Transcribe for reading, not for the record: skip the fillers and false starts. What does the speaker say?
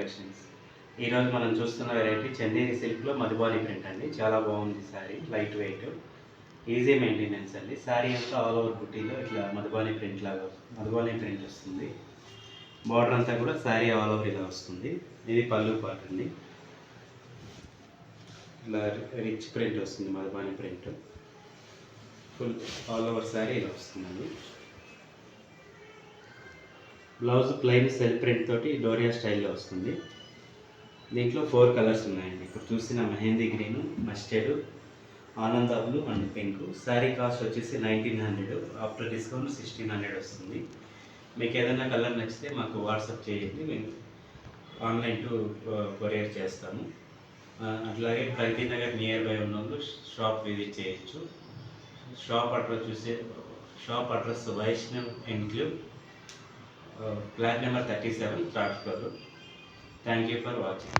Collections. ఈరోజు మనం చూస్తున్న వెరైటీ చందేరి సిల్క్లో మధుబాని ప్రింట్ అండి. చాలా బాగుంది sari, light weight, easy maintenance అండి. శారీ అంతా ఆల్ ఓవర్ బుట్టీలో ఇట్లా మధుబాని ప్రింట్ వస్తుంది. బార్డర్ అంతా కూడా శారీ ఆల్ ఓవర్ ఇలా వస్తుంది. ఇది పళ్ళు పార్ట్ అండి. ఇలా రిచ్ ప్రింట్ వస్తుంది, Madhubani print full all over sari ఇలా వస్తుందండి. బ్లౌజ్ ప్లెయిన్ సెల్ఫ్ ప్రింట్ తోటి డోరియా స్టైల్లో వస్తుంది. దీంట్లో 4 కలర్స్ ఉన్నాయండి. ఇప్పుడు చూసిన మెహందీ గ్రీన్, మస్టర్డ్, ఆనంద blue and pink. Sari cost వచ్చేసి 1900, ఆఫ్టర్ డిస్కౌంట్ 1600 వస్తుంది. మీకు ఏదైనా కలర్ నచ్చితే మాకు వాట్సాప్ చేయండి, మేము ఆన్లైన్ టు కొరియర్ చేస్తాము. అట్లాగే ప్రగతి నగర్ నియర్ బై ఉన్న వాళ్ళు షాప్ విజిట్ చేయొచ్చు. Shop address Vaishnav enclave, flat number 37, third floor. Thank you for watching.